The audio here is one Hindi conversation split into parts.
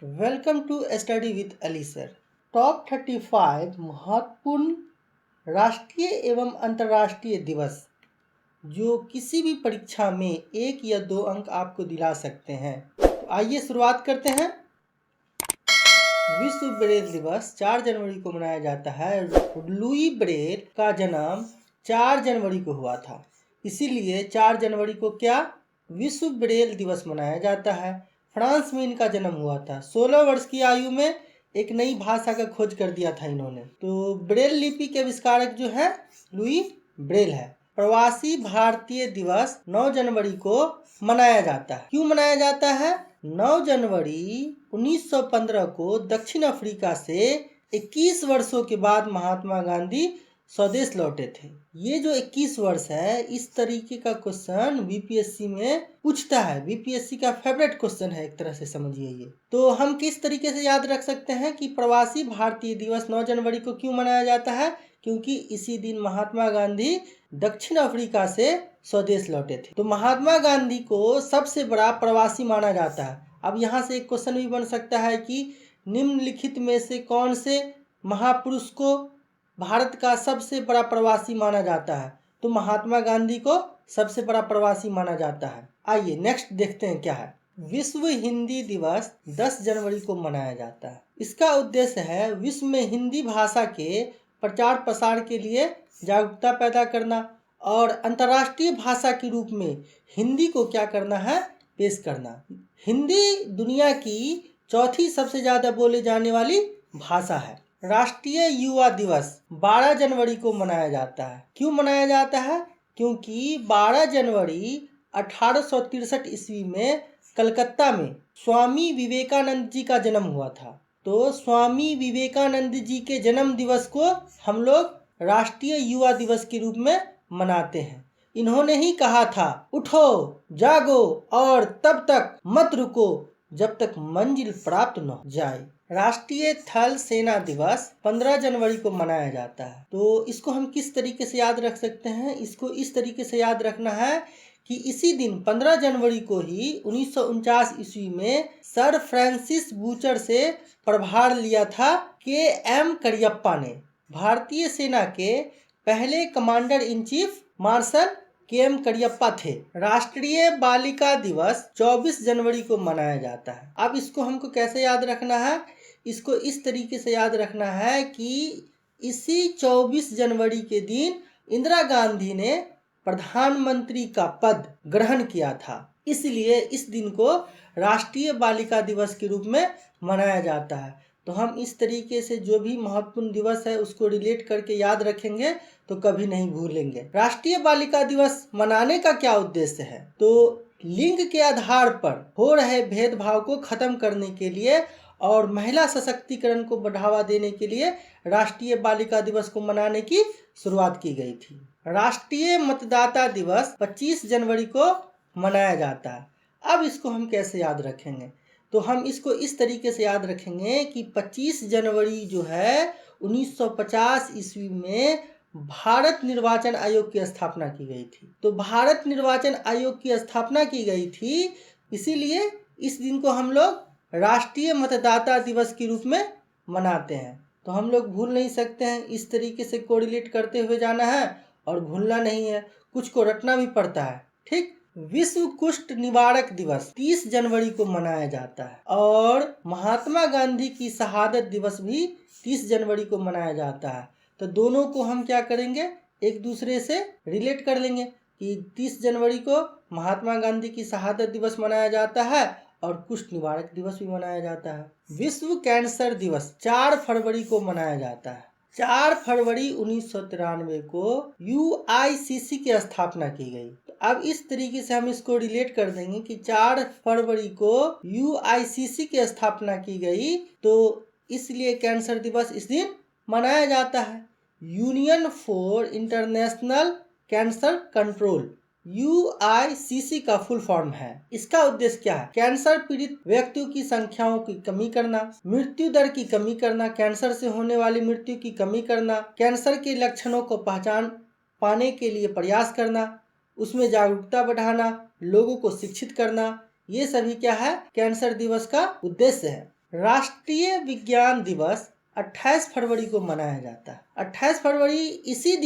Welcome to study with Ali sir. Top 35 महत्वपूर्ण राष्ट्रीय एवं अंतर्राष्ट्रीय दिवस जो किसी भी परीक्षा में 1 या 2 अंक आपको दिला सकते हैं। तो आइए शुरुआत करते हैं। विश्व ब्रेल दिवस 4 जनवरी को मनाया जाता है। लुई ब्रेल का जन्म 4 जनवरी को हुआ था, इसीलिए 4 जनवरी को क्या विश्व ब्रेल दिवस मनाया जाता है। फ्रांस में इनका जन्म हुआ था। 16 वर्ष की आयु में एक नई भाषा का खोज कर दिया था इन्होंने। तो ब्रेल लिपि के आविष्कारक जो है लुई ब्रेल है। प्रवासी भारतीय दिवस 9 जनवरी को मनाया जाता है। क्यों मनाया जाता है? 9 जनवरी 1915 को दक्षिण अफ्रीका से 21 वर्षों के बाद महात्मा गांधी स्वदेश लौटे थे। ये जो 21 वर्ष है, इस तरीके का क्वेश्चन बीपीएससी में पूछता है। बीपीएससी का फेवरेट क्वेश्चन है, एक तरह से समझिए ये। तो हम किस तरीके से याद रख सकते हैं कि प्रवासी भारतीय दिवस 9 जनवरी को क्यों मनाया जाता है? क्योंकि इसी दिन महात्मा गांधी दक्षिण अफ्रीका से स्वदेश लौटे थे। तो महात्मा गांधी को सबसे बड़ा प्रवासी माना जाता है। अब यहाँ से एक क्वेश्चन भी बन सकता है कि निम्नलिखित में से कौन से महापुरुष को भारत का सबसे बड़ा प्रवासी माना जाता है? तो महात्मा गांधी को सबसे बड़ा प्रवासी माना जाता है। आइए नेक्स्ट देखते हैं क्या है। विश्व हिंदी दिवस 10 जनवरी को मनाया जाता है। इसका उद्देश्य है विश्व में हिंदी भाषा के प्रचार प्रसार के लिए जागरूकता पैदा करना और अंतर्राष्ट्रीय भाषा के रूप में हिंदी को क्या करना है, पेश करना। हिंदी दुनिया की चौथी सबसे ज्यादा बोले जाने वाली भाषा है। राष्ट्रीय युवा दिवस 12 जनवरी को मनाया जाता है। क्यों मनाया जाता है? क्योंकि 12 जनवरी 1863 ईस्वी में कलकत्ता में स्वामी विवेकानंद जी का जन्म हुआ था। तो स्वामी विवेकानंद जी के जन्म दिवस को हम लोग राष्ट्रीय युवा दिवस के रूप में मनाते हैं। इन्होंने ही कहा था, उठो जागो और तब तक मत रुको जब तक मंजिल प्राप्त न हो जाए। राष्ट्रीय थल सेना दिवस 15 जनवरी को मनाया जाता है। तो इसको हम किस तरीके से याद रख सकते हैं? इसको इस तरीके से याद रखना है कि इसी दिन 15 जनवरी को ही 1949 ईस्वी में सर फ्रांसिस बूचर से प्रभार लिया था के.एम. करियप्पा ने। भारतीय सेना के पहले commander in chief marshal KM. Cariappa थे। राष्ट्रीय बालिका दिवस 24 जनवरी को मनाया जाता है। अब इसको हमको कैसे याद रखना है? इसको इस तरीके से याद रखना है कि इसी 24 जनवरी के दिन इंदिरा गांधी ने प्रधानमंत्री का पद ग्रहण किया था, इसलिए इस दिन को राष्ट्रीय बालिका दिवस के रूप में मनाया जाता है। तो हम इस तरीके से जो भी महत्वपूर्ण दिवस है उसको रिलेट करके याद रखेंगे तो कभी नहीं भूलेंगे। राष्ट्रीय बालिका दिवस मनाने का क्या उद्देश्य है? तो लिंग के आधार पर हो रहे भेदभाव को खत्म करने के लिए और महिला सशक्तिकरण को बढ़ावा देने के लिए राष्ट्रीय बालिका दिवस को मनाने की शुरुआत की गई थी। राष्ट्रीय मतदाता दिवस 25 जनवरी को मनाया जाता है। अब इसको हम कैसे याद रखेंगे? तो हम इसको इस तरीके से याद रखेंगे कि 25 जनवरी जो है 1950 ईस्वी में भारत निर्वाचन आयोग की स्थापना की गई थी। तो भारत निर्वाचन आयोग की स्थापना की गई थी, इसीलिए इस दिन को हम लोग राष्ट्रीय मतदाता दिवस के रूप में मनाते हैं। तो हम लोग भूल नहीं सकते हैं, इस तरीके से कोरिलेट करते हुए जाना है और भूलना नहीं है, कुछ को रटना भी पड़ता है। ठीक। विश्व कुष्ठ निवारक दिवस 30 जनवरी को मनाया जाता है और महात्मा गांधी की शहादत दिवस भी 30 जनवरी को मनाया जाता है। तो दोनों को हम क्या करेंगे, एक दूसरे से रिलेट कर लेंगे कि 30 जनवरी को महात्मा गांधी की शहादत दिवस मनाया जाता है और कुष्ठ निवारक दिवस भी मनाया जाता है। विश्व कैंसर दिवस 4 फरवरी को मनाया जाता है। 4 फरवरी 1993 को यूआईसीसी की स्थापना की गई। तो अब इस तरीके से हम इसको रिलेट कर देंगे कि 4 फरवरी को यूआईसीसी की स्थापना की गई, तो इसलिए कैंसर दिवस इस दिन मनाया जाता है। Union for international cancer control UICC का फुल फॉर्म है। इसका उद्देश्य क्या है? कैंसर पीड़ित व्यक्तियों की संख्याओं की कमी करना, मृत्यु दर की कमी करना, कैंसर से होने वाली मृत्यु की कमी करना, कैंसर के लक्षणों को पहचान पाने के लिए प्रयास करना, उसमें जागरूकता बढ़ाना, लोगों को शिक्षित करना, ये सभी क्या है, कैंसर दिवस का उद्देश्य है। राष्ट्रीय विज्ञान दिवस 28 फरवरी को मनाया जाता है। 28 फरवरी इसी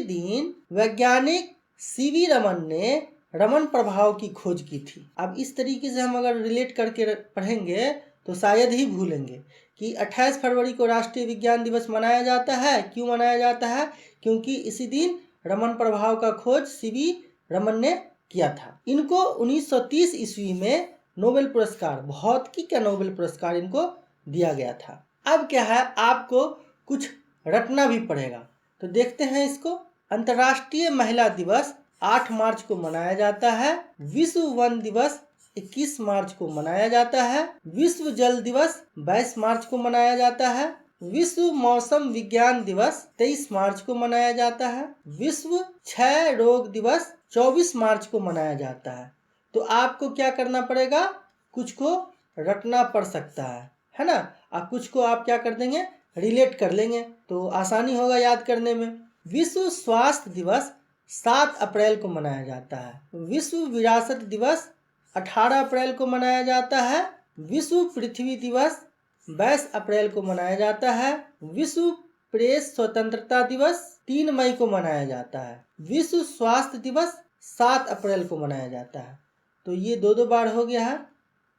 दिन वैज्ञानिक सीवी रमन ने रमन प्रभाव की खोज की थी। अब इस तरीके से हम अगर रिलेट करके पढ़ेंगे तो शायद ही भूलेंगे कि 28 फरवरी को राष्ट्रीय विज्ञान दिवस मनाया जाता है। क्यों मनाया जाता है? क्योंकि इसी दिन रमन प्रभाव का खोज सीवी रमन ने किया था। इनको 1930 ईस्वी में नोबेल पुरस्कार, भौतिकी का नोबेल पुरस्कार इनको दिया गया था। अब क्या है, आपको कुछ रटना भी पड़ेगा, तो देखते हैं इसको। अंतर्राष्ट्रीय महिला दिवस 8 मार्च को मनाया जाता है। विश्व वन दिवस 21 मार्च को मनाया जाता है। विश्व जल दिवस 22 मार्च को मनाया जाता है। विश्व मौसम विज्ञान दिवस 23 मार्च को मनाया जाता है। विश्व क्षय रोग दिवस 24 मार्च को मनाया जाता है। तो आपको क्या करना पड़ेगा, कुछ को रटना पड़ सकता है ना। और कुछ को आप क्या कर देंगे, रिलेट कर लेंगे, तो आसानी होगा याद करने में। विश्व स्वास्थ्य दिवस 7 अप्रैल को मनाया जाता है। विश्व विरासत दिवस 18 अप्रैल को मनाया जाता है। विश्व पृथ्वी दिवस 22 अप्रैल को मनाया जाता है। विश्व प्रेस स्वतंत्रता दिवस 3 मई को मनाया जाता है। विश्व स्वास्थ्य दिवस 7 अप्रैल को मनाया जाता है। तो ये दो बार हो गया है,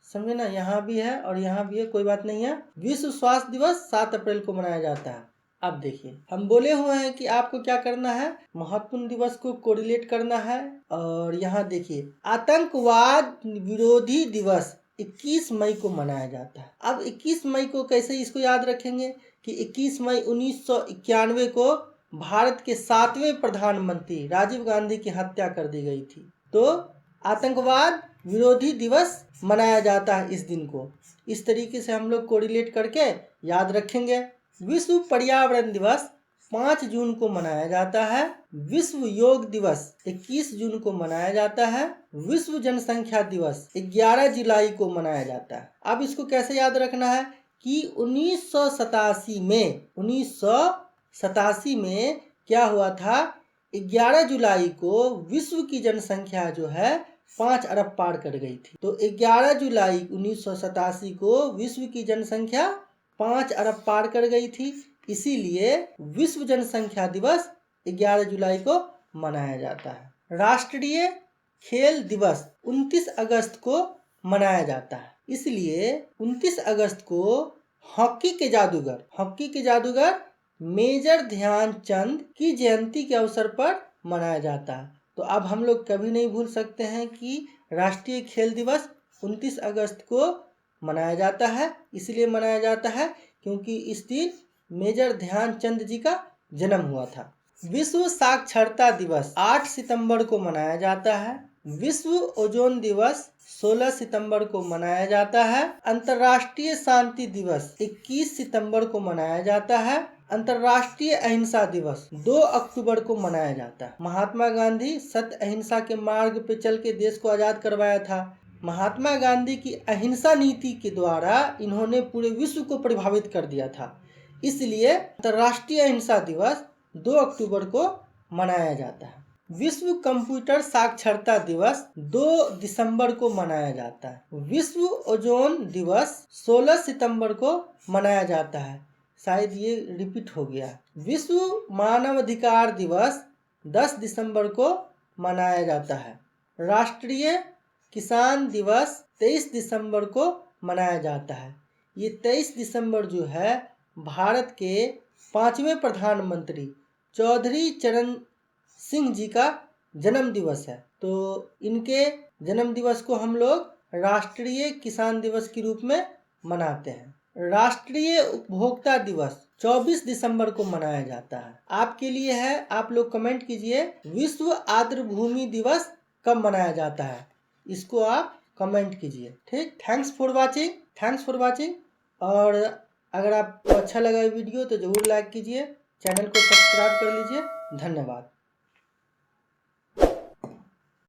समझे ना। यहाँ भी है और यहाँ भी है, कोई बात नहीं है। विश्व स्वास्थ्य दिवस 7 अप्रैल को मनाया जाता है। अब देखिए, हम बोले हुए हैं कि आपको क्या करना है, महत्वपूर्ण दिवस को कोरिलेट करना है। और यहाँ देखिए, आतंकवाद विरोधी दिवस 21 मई को मनाया जाता है। अब 21 मई को कैसे इसको याद रखेंगे कि 21 मई 1991 को भारत के 7वें प्रधानमंत्री राजीव गांधी की हत्या कर दी गई थी। तो आतंकवाद विरोधी दिवस मनाया जाता है इस दिन को। इस तरीके से हम लोग कोरिलेट करके याद रखेंगे। विश्व पर्यावरण दिवस 5 जून को मनाया जाता है। विश्व योग दिवस 21 जून को मनाया जाता है। विश्व जनसंख्या दिवस 11 जुलाई को मनाया जाता है। अब इसको कैसे याद रखना है कि 1987 में क्या हुआ था, 11 जुलाई को विश्व की जनसंख्या जो है 5 अरब पार कर गई थी। तो 11 जुलाई 1987 को विश्व की जनसंख्या 5 अरब पार कर गई थी। इसीलिए विश्व जनसंख्या दिवस 11 जुलाई को मनाया जाता है। राष्ट्रीय खेल दिवस 29 अगस्त को मनाया जाता है। इसलिए 29 अगस्त को हॉकी के जादूगर मेजर ध्यानचंद की जयंती के अवसर पर मनाया जाता है। तो अब हम लोग कभी नहीं भूल सकते हैं कि राष्ट्रीय खेल दिवस 29 अगस्त को मनाया जाता है। इसलिए मनाया जाता है क्योंकि इस दिन मेजर ध्यानचंद जी का जन्म हुआ था। विश्व साक्षरता दिवस 8 सितंबर को मनाया जाता है। विश्व ओजोन दिवस 16 सितंबर को मनाया जाता है। अंतर्राष्ट्रीय शांति दिवस 21 सितंबर को मनाया जाता है। अंतर्राष्ट्रीय अहिंसा दिवस 2 अक्टूबर को मनाया जाता है। महात्मा गांधी सत्य अहिंसा के मार्ग पे चल के देश को आजाद करवाया था। महात्मा गांधी की अहिंसा नीति के द्वारा इन्होंने पूरे विश्व को प्रभावित कर दिया था। इसलिए अंतर्राष्ट्रीय अहिंसा दिवस 2 अक्टूबर को मनाया जाता है। विश्व कंप्यूटर साक्षरता दिवस 2 दिसंबर को मनाया जाता है। विश्व ओजोन दिवस 16 सितंबर को मनाया जाता है। शायद ये रिपीट हो गया। विश्व मानवाधिकार दिवस 10 दिसंबर को मनाया जाता है। राष्ट्रीय किसान दिवस 23 दिसंबर को मनाया जाता है। ये 23 दिसंबर जो है भारत के 5वें प्रधानमंत्री चौधरी चरण सिंह जी का जन्म दिवस है। तो इनके जन्म दिवस को हम लोग राष्ट्रीय किसान दिवस के रूप में मनाते हैं। राष्ट्रीय उपभोक्ता दिवस 24 दिसंबर को मनाया जाता है। आपके लिए है, आप लोग कमेंट कीजिए विश्व आर्द्र भूमि दिवस कब मनाया जाता है, इसको आप कमेंट कीजिए। ठीक, थैंक्स फॉर वाचिंग। और अगर आपको अच्छा लगा वीडियो तो जरूर लाइक कीजिए, चैनल को सब्सक्राइब कर लीजिए। धन्यवाद।